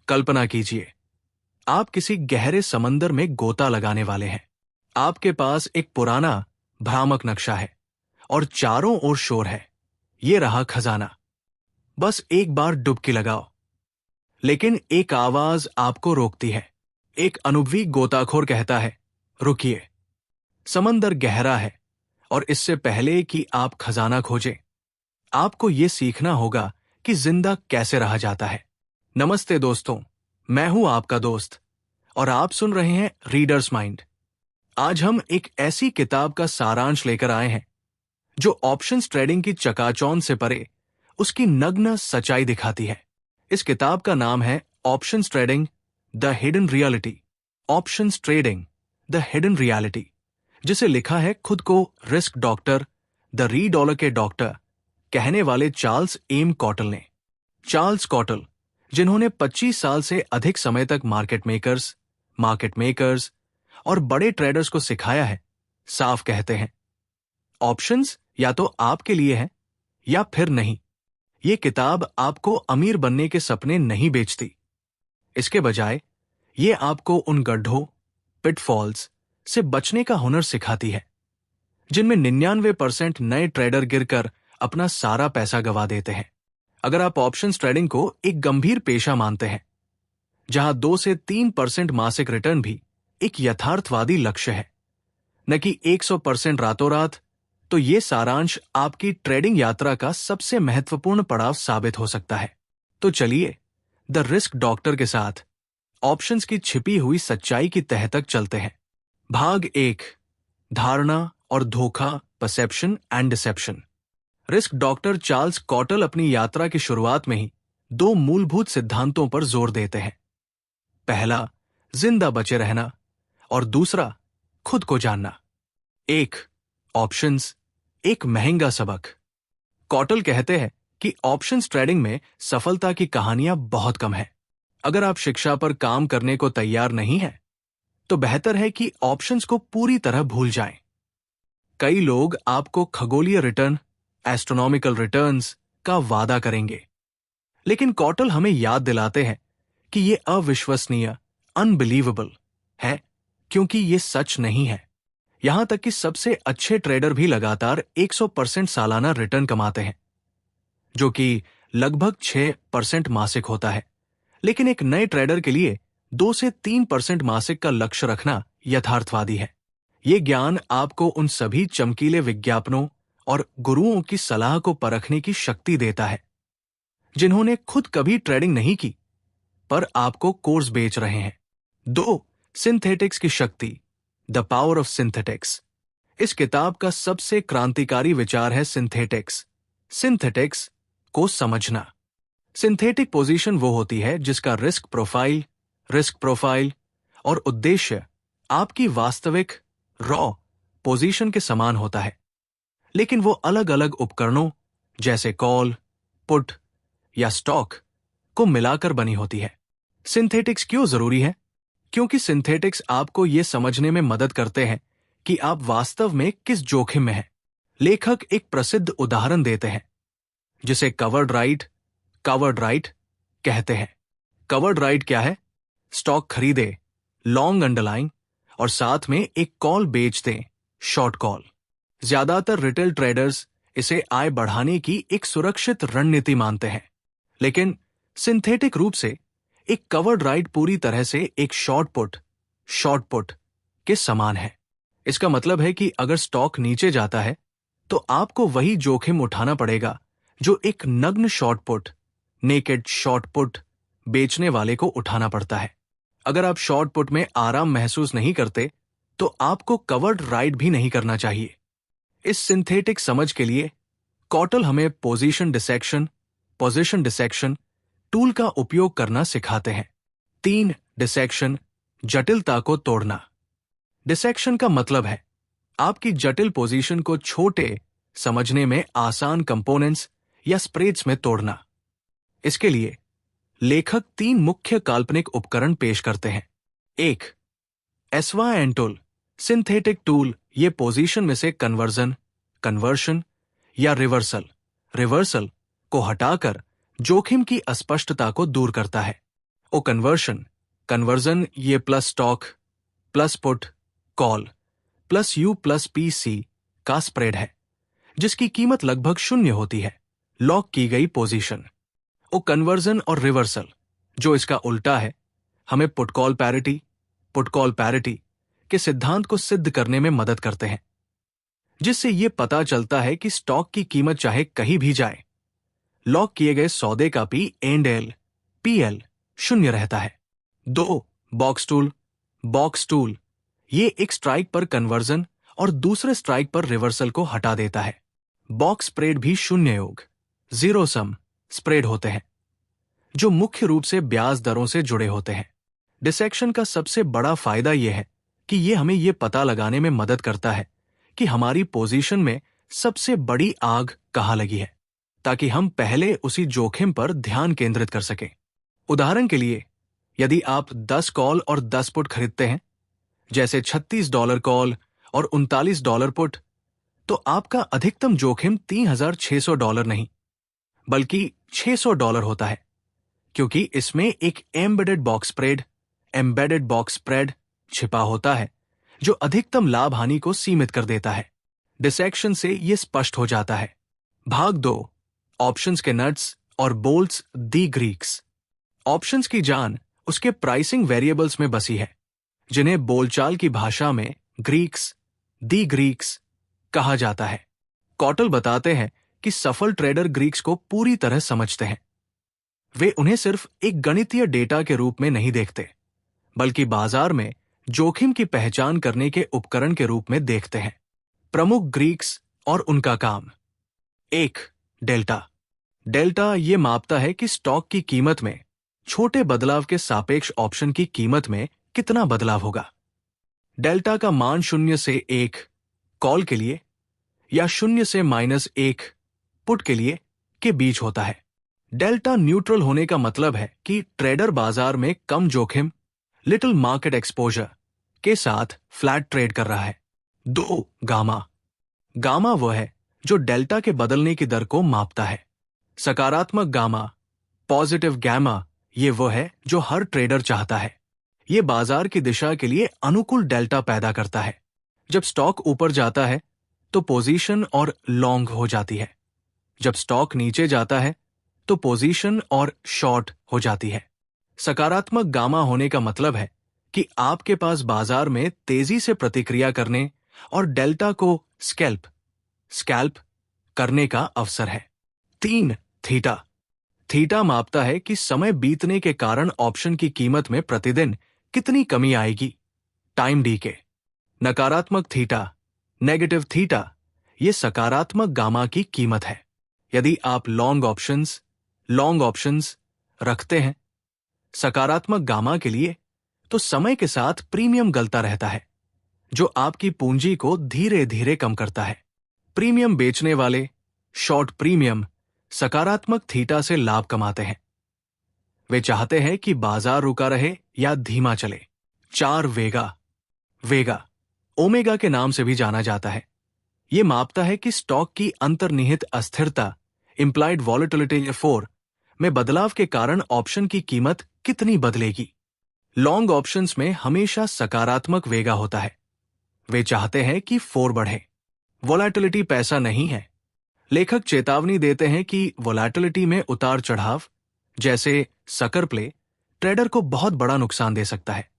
कल्पना कीजिए, आप किसी गहरे समंदर में गोता लगाने वाले हैं। आपके पास एक पुराना भ्रामक नक्शा है और चारों ओर शोर है। ये रहा खजाना, बस एक बार डुबकी लगाओ। लेकिन एक आवाज आपको रोकती है। एक अनुभवी गोताखोर कहता है, रुकिए, समंदर गहरा है और इससे पहले कि आप खजाना खोजें, आपको यह सीखना होगा कि जिंदा कैसे रहा जाता है। नमस्ते दोस्तों, मैं हूं आपका दोस्त और आप सुन रहे हैं रीडर्स माइंड। आज हम एक ऐसी किताब का सारांश लेकर आए हैं जो ऑप्शंस ट्रेडिंग की चकाचौंध से परे उसकी नग्न सच्चाई दिखाती है। इस किताब का नाम है options trading the hidden reality. Options trading the hidden reality, जिसे लिखा है खुद को रिस्क डॉक्टर, द $1 के डॉक्टर कहने वाले चार्ल्स एम कॉटल ने। चार्ल्स कॉटल, जिन्होंने 25 साल से अधिक समय तक मार्केट मेकर्स और बड़े ट्रेडर्स को सिखाया है, साफ कहते हैं, ऑप्शंस या तो आपके लिए है या फिर नहीं। ये किताब आपको अमीर बनने के सपने नहीं बेचती। इसके बजाय ये आपको उन गड्ढों, पिटफॉल्स से बचने का हुनर सिखाती है जिनमें 99% नए ट्रेडर गिरकर अपना सारा पैसा गंवा देते हैं। अगर आप ऑप्शंस ट्रेडिंग को एक गंभीर पेशा मानते हैं जहां 2 से 3% मासिक रिटर्न भी एक यथार्थवादी लक्ष्य है, न कि 100% रातों रात, तो ये सारांश आपकी ट्रेडिंग यात्रा का सबसे महत्वपूर्ण पड़ाव साबित हो सकता है। तो चलिए द रिस्क डॉक्टर के साथ ऑप्शंस की छिपी हुई सच्चाई की तह तक चलते हैं। भाग 1, धारणा और धोखा, perception and deception. Risk doctor Charles Cottle अपनी यात्रा की शुरुआत में ही 2 मूलभूत सिद्धांतों पर जोर देते हैं। पहला, जिंदा बचे रहना, और दूसरा, खुद को जानना। 1. ऑप्शंस, एक महंगा सबक। कॉटल कहते हैं कि ऑप्शंस ट्रेडिंग में सफलता की कहानियां बहुत कम है। अगर आप शिक्षा पर काम करने को तैयार नहीं हैं, तो बेहतर है कि ऑप्शंस को पूरी तरह भूल जाएं। कई लोग आपको खगोलीय रिटर्न, एस्ट्रोनॉमिकल रिटर्न्स का वादा करेंगे, लेकिन कॉटल हमें याद दिलाते हैं कि यह अविश्वसनीय, अनबिलीवेबल है, क्योंकि यह सच नहीं है। यहां तक कि सबसे अच्छे ट्रेडर भी लगातार 100% सालाना रिटर्न कमाते हैं, जो कि लगभग 6% मासिक होता है। लेकिन एक नए ट्रेडर के लिए 2 से 3% मासिक का लक्ष्य रखना यथार्थवादी है। यह ज्ञान आपको उन सभी चमकीले विज्ञापनों और गुरुओं की सलाह को परखने की शक्ति देता है जिन्होंने खुद कभी ट्रेडिंग नहीं की पर आपको कोर्स बेच रहे हैं। 2. सिंथेटिक्स की शक्ति, द पावर ऑफ सिंथेटिक्स। इस किताब का सबसे क्रांतिकारी विचार है सिंथेटिक्स। सिंथेटिक्स को समझना। सिंथेटिक पोजीशन वो होती है जिसका रिस्क प्रोफाइल और उद्देश्य आपकी वास्तविक रॉ पोजीशन के समान होता है, लेकिन वो अलग अलग उपकरणों जैसे कॉल, पुट या स्टॉक को मिलाकर बनी होती है। सिंथेटिक्स क्यों जरूरी है? क्योंकि सिंथेटिक्स आपको यह समझने में मदद करते हैं कि आप वास्तव में किस जोखिम में हैं। लेखक एक प्रसिद्ध उदाहरण देते हैं जिसे कवर्ड राइट कहते हैं। कवर्ड राइट क्या है? स्टॉक खरीदे, लॉन्ग अंडरलाइन, और साथ में एक कॉल बेच दें, शॉर्ट कॉल। ज्यादातर रिटेल ट्रेडर्स इसे आय बढ़ाने की एक सुरक्षित रणनीति मानते हैं, लेकिन सिंथेटिक रूप से एक कवर्ड राइट पूरी तरह से एक शॉर्ट पुट के समान है। इसका मतलब है कि अगर स्टॉक नीचे जाता है तो आपको वही जोखिम उठाना पड़ेगा जो एक नग्न नेकेड शॉर्ट पुट बेचने वाले को उठाना पड़ता है। अगर आप शॉर्ट पुट में आराम महसूस नहीं करते तो आपको कवर्ड राइट भी नहीं करना चाहिए। इस सिंथेटिक समझ के लिए कॉटल हमें पोजीशन डिसेक्शन टूल का उपयोग करना सिखाते हैं। 3. डिसेक्शन, जटिलता को तोड़ना। डिसेक्शन का मतलब है आपकी जटिल पोजीशन को छोटे, समझने में आसान कंपोनेंट्स या स्प्रेड्स में तोड़ना। इसके लिए लेखक 3 मुख्य काल्पनिक उपकरण पेश करते हैं। 1. SYN tool. सिंथेटिक टूल ये पोजीशन में से कन्वर्शन या रिवर्सल को हटाकर जोखिम की अस्पष्टता को दूर करता है। ओ कन्वर्जन ये plus stock plus put call plus U plus P C का स्प्रेड है, जिसकी कीमत लगभग 0 होती है, लॉक की गई पोजीशन। ओ कन्वर्जन और रिवर्सल जो इसका उल्टा है, हमें पुट कॉल पैरिटी के सिद्धांत को सिद्ध करने में मदद करते हैं, जिससे यह पता चलता है कि स्टॉक की कीमत चाहे कहीं भी जाए, लॉक किए गए सौदे का पी एंड एल पीएल 0 रहता है। 2 बॉक्स टूल ये एक स्ट्राइक पर कन्वर्जन और दूसरे स्ट्राइक पर रिवर्सल को हटा देता है। बॉक्स स्प्रेड भी 0 योग जीरो सम स्प्रेड होते हैं, जो मुख्य रूप से ब्याज दरों से जुड़े होते हैं। डिसेक्शन का सबसे बड़ा फायदा यह है कि यह हमें यह पता लगाने में मदद करता है कि हमारी पोजीशन में सबसे बड़ी आग कहां लगी है, ताकि हम पहले उसी जोखिम पर ध्यान केंद्रित कर सकें। उदाहरण के लिए, यदि आप 10 कॉल और 10 पुट खरीदते हैं, जैसे $36 कॉल और $39 पुट, तो आपका अधिकतम जोखिम $3,600 नहीं, बल्कि $600 होता है, क्योंकि इसमें एक एम्बेडेड बॉक्स स्प्रेड छिपा होता है, जो अधिकतम लाभ हानि को सीमित कर देता है। डिसेक्शन से यह स्पष्ट हो जाता है। भाग 2, ऑप्शंस के नट्स और बोल्ट्स दी ग्रीक्स। ऑप्शंस की जान उसके प्राइसिंग वेरिएबल्स में बसी है, जिन्हें बोलचाल की भाषा में दी ग्रीक्स कहा जाता है। कॉटल बताते हैं कि सफल ट्रेडर ग्रीक्स को पूरी तरह समझते हैं। वे उन्हें सिर्फ एक गणितीय डेटा के रूप में नहीं देखते, बल्कि बाजार में जोखिम की पहचान करने के उपकरण के रूप में देखते हैं। प्रमुख ग्रीक्स और उनका काम। 1. डेल्टा ये मापता है कि स्टॉक की कीमत में छोटे बदलाव के सापेक्ष ऑप्शन की कीमत में कितना बदलाव होगा। डेल्टा का मान 0 से 1 कॉल के लिए या 0 से -1 पुट के लिए के बीच होता है। डेल्टा न्यूट्रल होने का मतलब है कि ट्रेडर बाजार में कम जोखिम लिटिल मार्केट एक्सपोजर के साथ फ्लैट ट्रेड कर रहा है। 2. गामा वह है जो डेल्टा के बदलने की दर को मापता है। सकारात्मक गामा, पॉजिटिव गैमा, ये वह है जो हर ट्रेडर चाहता है। ये बाजार की दिशा के लिए अनुकूल डेल्टा पैदा करता है। जब स्टॉक ऊपर जाता है तो पोजीशन और लॉन्ग हो जाती है, जब स्टॉक नीचे जाता है तो पोजीशन और शॉर्ट हो जाती है। सकारात्मक गामा होने का मतलब है कि आपके पास बाजार में तेजी से प्रतिक्रिया करने और डेल्टा को स्कैल्प करने का अवसर है। 3. थीटा मापता है कि समय बीतने के कारण ऑप्शन की कीमत में प्रतिदिन कितनी कमी आएगी, टाइम डीके। नकारात्मक नेगेटिव थीटा ये सकारात्मक गामा की कीमत है। यदि आप लॉन्ग ऑप्शंस रखते हैं सकारात्मक गामा के लिए, तो समय के साथ प्रीमियम गलता रहता है, जो आपकी पूंजी को धीरे धीरे कम करता है। प्रीमियम बेचने वाले शॉर्ट प्रीमियम सकारात्मक थीटा से लाभ कमाते हैं। वे चाहते हैं कि बाजार रुका रहे या धीमा चले। 4. वेगा ओमेगा के नाम से भी जाना जाता है। यह मापता है कि स्टॉक की अंतर्निहित अस्थिरता इंप्लाइड वॉलेटिलिटी 4 में बदलाव के कारण ऑप्शन की कीमत कितनी बदलेगी। लॉन्ग ऑप्शंस में हमेशा सकारात्मक वेगा होता है। वे चाहते हैं कि 4 बढ़े। वॉलेटिलिटी पैसा नहीं है। लेखक चेतावनी देते हैं कि वॉलेटिलिटी में उतार चढ़ाव, जैसे सकर प्ले, ट्रेडर को बहुत बड़ा नुकसान दे सकता है,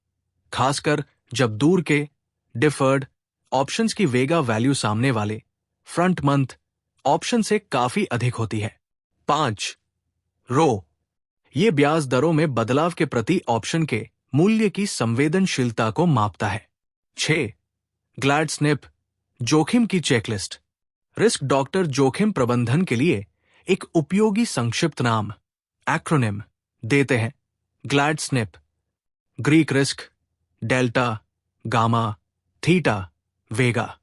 खासकर जब दूर के डिफर्ड ऑप्शंस की वेगा वैल्यू सामने वाले फ्रंट मंथ ऑप्शन से काफी अधिक होती है। 5. रो ये ब्याज दरों में बदलाव के प्रति ऑप्शन के मूल्य की संवेदनशीलता को मापता है। 6. ग्लैडस्निप जोखिम की चेकलिस्ट। रिस्क डॉक्टर जोखिम प्रबंधन के लिए एक उपयोगी संक्षिप्त नाम एक्रोनिम देते हैं। ग्लैडस्निप Greek risk, delta, gamma, theta, vega.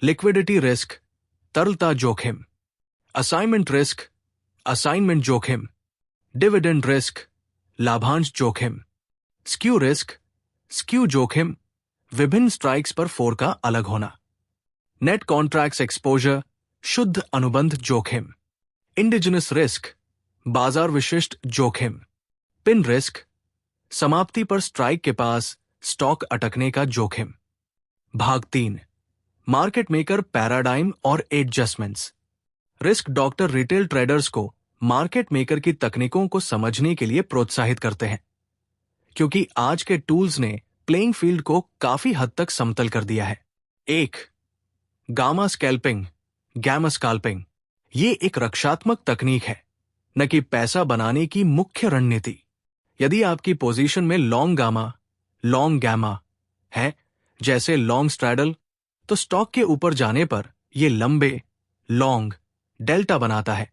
Liquidity risk तरलता जोखिम। असाइनमेंट रिस्क असाइनमेंट जोखिम। डिविडेंड रिस्क लाभांश जोखिम। स्क्यू रिस्क स्क्यू जोखिम, विभिन्न स्ट्राइक्स पर 4 का अलग होना। नेट कॉन्ट्रैक्ट्स एक्सपोजर शुद्ध अनुबंध जोखिम। इंडिजिनस रिस्क बाजार विशिष्ट जोखिम। पिन रिस्क समाप्ति पर स्ट्राइक के पास स्टॉक अटकने का जोखिम। भाग 3, मार्केट मेकर पैराडाइम और adjustments. Risk doctor retail traders को मार्केट मेकर की तकनीकों को समझने के लिए प्रोत्साहित करते हैं, क्योंकि आज के टूल्स ने प्लेइंग फील्ड को काफी हद तक समतल कर दिया है। 1. Gamma scalping, gamma scalping. ये एक रक्षात्मक तकनीक है, न कि पैसा बनाने की मुख्य रणनीति। यदि आपकी पोजीशन में लॉन्ग गामा, लॉन्ग गैमा है, जैसे लॉन्ग स्ट्रैडल, तो स्टॉक के ऊपर जाने पर यह लंबे लॉन्ग डेल्टा बनाता है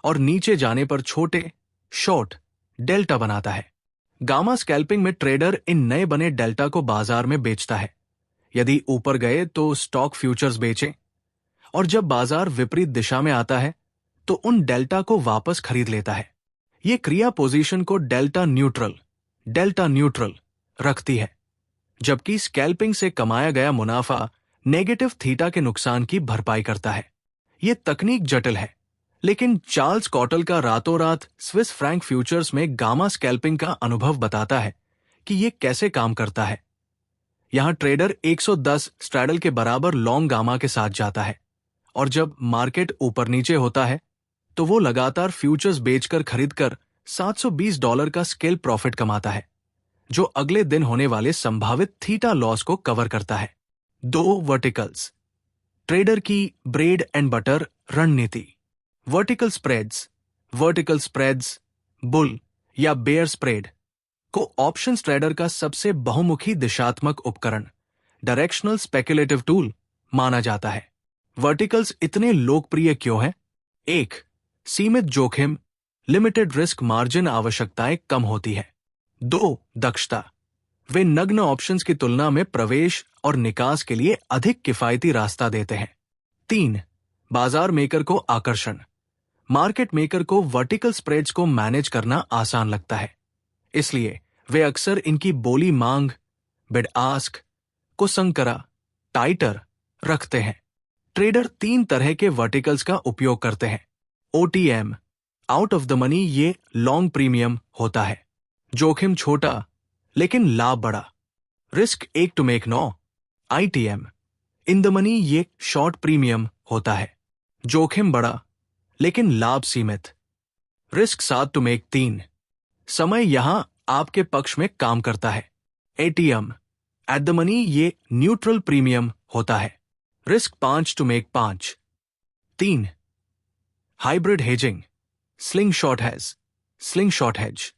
और नीचे जाने पर छोटे शॉर्ट डेल्टा बनाता है। गामा स्कैल्पिंग में ट्रेडर इन नए बने डेल्टा को बाजार में बेचता है। यदि ऊपर गए तो स्टॉक फ्यूचर्स बेचें, और जब बाजार विपरीत दिशा में आता है तो उन डेल्टा को वापस खरीद लेता है। यह क्रिया पोजीशन को डेल्टा न्यूट्रल रखती है, जबकि स्कैल्पिंग से कमाया गया मुनाफा नेगेटिव थीटा के नुकसान की भरपाई करता है। यह तकनीक जटिल है, लेकिन चार्ल्स कॉटल का रातों रात स्विस फ्रैंक फ्यूचर्स में गामा स्कैल्पिंग का अनुभव बताता है कि यह कैसे काम करता है। यहां ट्रेडर 110 स्ट्रैडल के बराबर लॉन्ग गामा के साथ जाता है, और जब मार्केट ऊपर नीचे होता है तो वो लगातार फ्यूचर्स बेचकर खरीदकर $720 का स्केल प्रॉफिट कमाता है, जो अगले दिन होने वाले संभावित थीटा लॉस को कवर करता है। 2 वर्टिकल्स। ट्रेडर की ब्रेड एंड बटर रणनीति। वर्टिकल स्प्रेड्स, बुल या बेयर स्प्रेड को ऑप्शंस ट्रेडर का सबसे बहुमुखी दिशात्मक उपकरण, डायरेक्शनल स्पेक्युलेटिव टूल माना जाता है। वर्टिकल्स इतने लोकप्रिय क्यों हैं? 1. सीमित जोखिम, लिमिटेड रिस्क मार्जिन, आवश्यकताएं कम होती है। 2. दक्षता। वे नग्न ऑप्शंस की तुलना में प्रवेश और निकास के लिए अधिक किफायती रास्ता देते हैं। 3. बाजार मेकर को आकर्षण। मार्केट मेकर को वर्टिकल स्प्रेड्स को मैनेज करना आसान लगता है, इसलिए वे अक्सर इनकी बोली मांग, बिड आस्क को संकरा टाइटर रखते हैं। ट्रेडर 3 तरह के वर्टिकल्स का उपयोग करते हैं। OTM, out of the money, ये लॉन्ग प्रीमियम होता है, जोखिम छोटा लेकिन लाभ बड़ा, risk 1 to make 9। ITM, in the money, ये शॉर्ट प्रीमियम होता है, जोखिम बड़ा लेकिन लाभ सीमित, रिस्क 7 to make 3। समय यहां आपके पक्ष में काम करता है। ATM, एट द मनी, ये न्यूट्रल प्रीमियम होता है, risk 5 to make 5। 3. Hybrid hedging, slingshot hedge.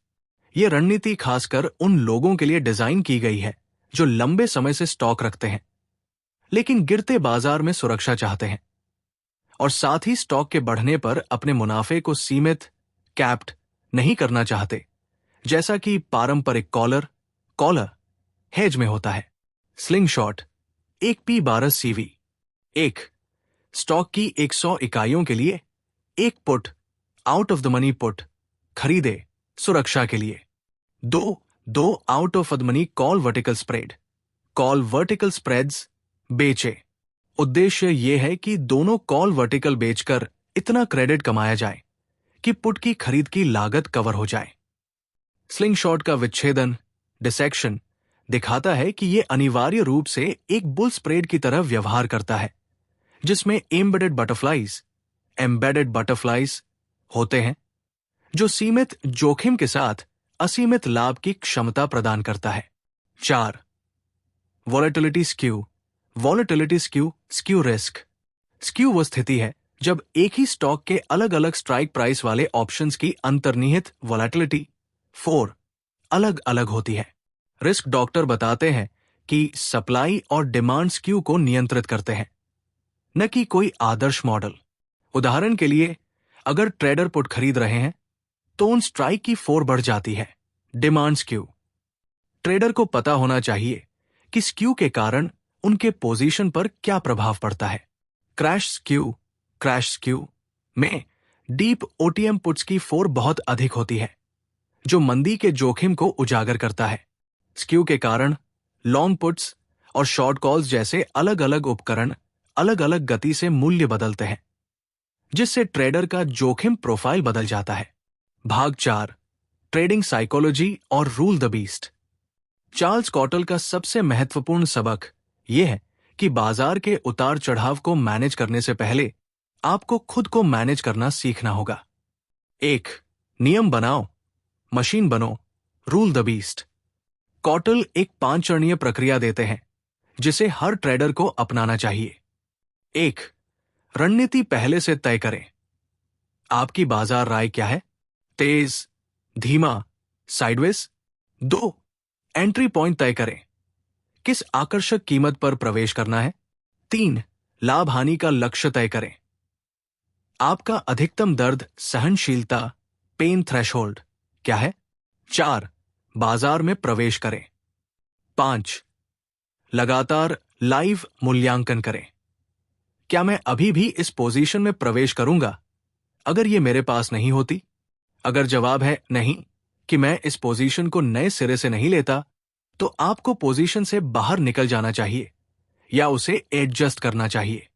यह रणनीति खासकर उन लोगों के लिए डिजाइन की गई है जो लंबे समय से स्टॉक रखते हैं, लेकिन गिरते बाजार में सुरक्षा चाहते हैं, और साथ ही स्टॉक के बढ़ने पर अपने मुनाफे को सीमित, कैप्ड नहीं करना चाहते, जैसा कि पारंपरिक कॉलर हेज में होता है। स्लिंगशॉट, एक P12 CV। 1. स्टॉक की 100 इकाइयों के लिए एक put, out of the money put खरीदे सुरक्षा के लिए। 2 out of the money call vertical spreads बेचे। उद्देश्य यह है कि दोनों कॉल वर्टिकल बेचकर इतना क्रेडिट कमाया जाए कि पुट की खरीद की लागत कवर हो जाए। स्लिंगशॉट का विच्छेदन, डिसेक्शन, दिखाता है कि यह अनिवार्य रूप से एक बुल स्प्रेड की तरह व्यवहार करता है, जिसमें एम्बेडेड बटरफ्लाइज होते हैं, जो सीमित जोखिम के साथ असीमित लाभ की क्षमता प्रदान करता है। 4. Volatility skew risk. स्क्यू वह स्थिति है जब एक ही स्टॉक के अलग अलग स्ट्राइक प्राइस वाले ऑप्शंस की अंतर्निहित वॉलेटिलिटी 4 अलग अलग होती है। रिस्क डॉक्टर बताते हैं कि सप्लाई और डिमांड स्क्यू को नियंत्रित करते हैं, न कि कोई आदर्श मॉडल। उदाहरण के लिए, अगर ट्रेडर पुट खरीद रहे हैं तो उन स्ट्राइक की 4 बढ़ जाती है, डिमांड स्क्यू। ट्रेडर को पता होना चाहिए कि स्क्यू के कारण उनके पोजीशन पर क्या प्रभाव पड़ता है। क्रैश स्क्यू में डीप OTM पुट्स की 4 बहुत अधिक होती है, जो मंदी के जोखिम को उजागर करता है। स्क्यू के कारण लॉन्ग पुट्स और शॉर्ट कॉल्स जैसे अलग अलग उपकरण अलग अलग गति से मूल्य बदलते हैं, जिससे ट्रेडर का जोखिम प्रोफाइल बदल जाता है। भाग 4, ट्रेडिंग साइकोलॉजी और रूल द बीस्ट। चार्ल्स कॉटल का सबसे महत्वपूर्ण सबक यह है कि बाजार के उतार चढ़ाव को मैनेज करने से पहले आपको खुद को मैनेज करना सीखना होगा। 1. नियम बनाओ, मशीन बनो, रूल द बीस्ट। कॉटल एक 5 चरणीय प्रक्रिया देते हैं जिसे हर ट्रेडर को अपनाना चाहिए। 1. रणनीति पहले से तय करें। आपकी बाजार राय क्या है? तेज, धीमा, साइडवेज? 2. एंट्री पॉइंट तय करें। किस आकर्षक कीमत पर प्रवेश करना है? 3. लाभ हानि का लक्ष्य तय करें। आपका अधिकतम दर्द सहनशीलता, पेन थ्रेशोल्ड क्या है? 4. बाजार में प्रवेश करें। 5. लगातार लाइव मूल्यांकन करें। क्या मैं अभी भी इस पोजीशन में प्रवेश करूंगा अगर यह मेरे पास नहीं होती? अगर जवाब है नहीं, कि मैं इस पोजीशन को नए सिरे से नहीं लेता, तो आपको पोजीशन से बाहर निकल जाना चाहिए या उसे एडजस्ट करना चाहिए।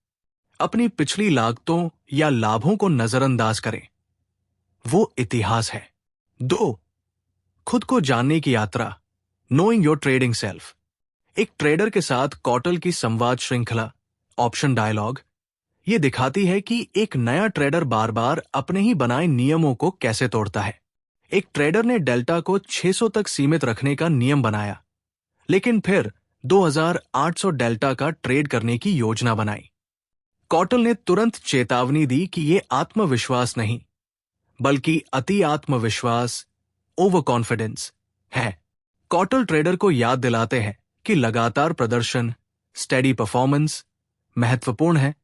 अपनी पिछली लागतों या लाभों को नजरअंदाज करें, वो इतिहास है। 2. खुद को जानने की यात्रा, नोइंग योर ट्रेडिंग सेल्फ। एक ट्रेडर के साथ कॉटल की संवाद श्रृंखला, ऑप्शन डायलॉग, ये दिखाती है कि एक नया ट्रेडर बार बार अपने ही बनाए नियमों को कैसे तोड़ता है। एक ट्रेडर ने डेल्टा को 600 तक सीमित रखने का नियम बनाया, लेकिन फिर 2800 डेल्टा का ट्रेड करने की योजना बनाई। कॉटल ने तुरंत चेतावनी दी कि यह आत्मविश्वास नहीं, बल्कि अति आत्मविश्वास, ओवर कॉन्फिडेंस है। कॉटल ट्रेडर को याद दिलाते हैं कि लगातार प्रदर्शन, स्टेडी परफॉर्मेंस महत्वपूर्ण है,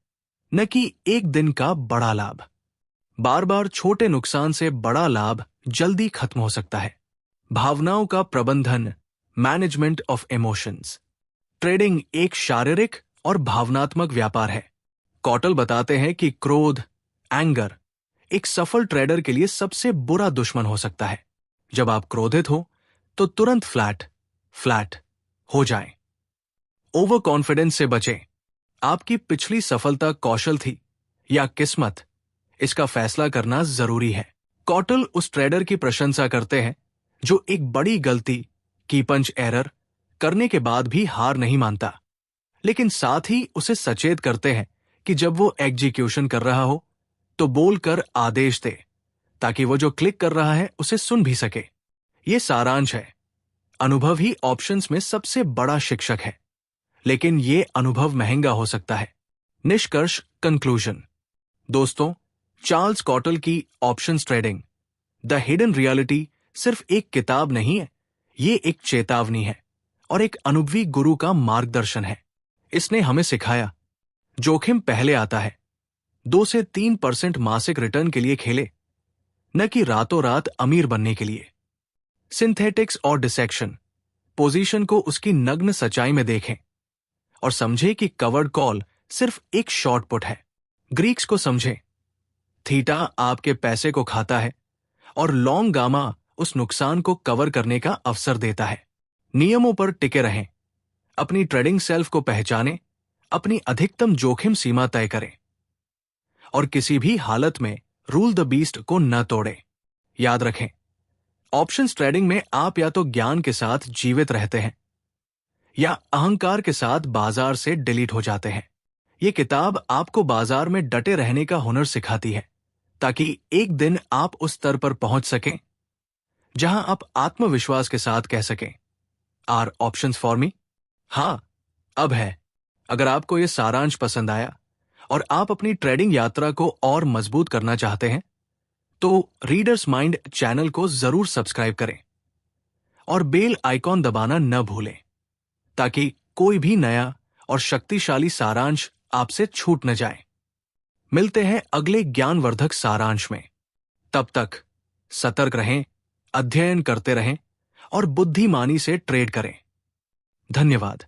न कि एक दिन का बड़ा लाभ। बार बार छोटे नुकसान से बड़ा लाभ जल्दी खत्म हो सकता है। भावनाओं का प्रबंधन, मैनेजमेंट ऑफ इमोशंस। ट्रेडिंग एक शारीरिक और भावनात्मक व्यापार है। कॉटल बताते हैं कि क्रोध, एंगर, एक सफल ट्रेडर के लिए सबसे बुरा दुश्मन हो सकता है। जब आप क्रोधित हो तो तुरंत फ्लैट हो जाएं। ओवर कॉन्फिडेंस से बचें। आपकी पिछली सफलता कौशल थी या किस्मत, इसका फैसला करना जरूरी है। कॉटल उस ट्रेडर की प्रशंसा करते हैं जो एक बड़ी गलती, की पंच एरर, करने के बाद भी हार नहीं मानता, लेकिन साथ ही उसे सचेत करते हैं कि जब वो एग्जीक्यूशन कर रहा हो तो बोलकर आदेश दे, ताकि वो जो क्लिक कर रहा है उसे सुन भी सके। ये सारांश है। अनुभव ही ऑप्शंस में सबसे बड़ा शिक्षक है, लेकिन ये अनुभव महंगा हो सकता है। निष्कर्ष, कंक्लूजन। दोस्तों, चार्ल्स कॉटल की options trading the hidden reality सिर्फ एक किताब नहीं है, ये एक चेतावनी है और एक अनुभवी गुरु का मार्गदर्शन है। इसने हमें सिखाया, जोखिम पहले आता है। 2 से 3% मासिक रिटर्न के लिए खेले, न कि रातों रात अमीर बनने के लिए। सिंथेटिक्स और डिसेक्शन, पोजीशन को उसकी नग्न सच्चाई में देखें और समझे कि कवर्ड कॉल सिर्फ एक शॉर्ट पुट है। ग्रीक्स को समझें, थीटा आपके पैसे को खाता है और लॉन्ग गामा उस नुकसान को कवर करने का अवसर देता है। नियमों पर टिके रहें, अपनी ट्रेडिंग सेल्फ को पहचानें, अपनी अधिकतम जोखिम सीमा तय करें और किसी भी हालत में रूल द बीस्ट को न तोड़ें। याद रखें, ऑप्शंस ट्रेडिंग में आप या तो ज्ञान के साथ जीवित रहते हैं या अहंकार के साथ बाजार से डिलीट हो जाते हैं। यह किताब आपको बाजार में डटे रहने का हुनर सिखाती है, ताकि एक दिन आप उस स्तर पर पहुंच सकें जहां आप आत्मविश्वास के साथ कह सकें, आर ऑप्शंस फॉर मी? हां, अब है। अगर आपको यह सारांश पसंद आया और आप अपनी ट्रेडिंग यात्रा को और मजबूत करना चाहते हैं, तो रीडर्स माइंड चैनल को जरूर सब्सक्राइब करें और बेल आइकॉन दबाना न भूलें, ताकि कोई भी नया और शक्तिशाली सारांश आपसे छूट न जाए। मिलते हैं अगले ज्ञानवर्धक सारांश में। तब तक सतर्क रहें, अध्ययन करते रहें और बुद्धिमानी से ट्रेड करें। धन्यवाद।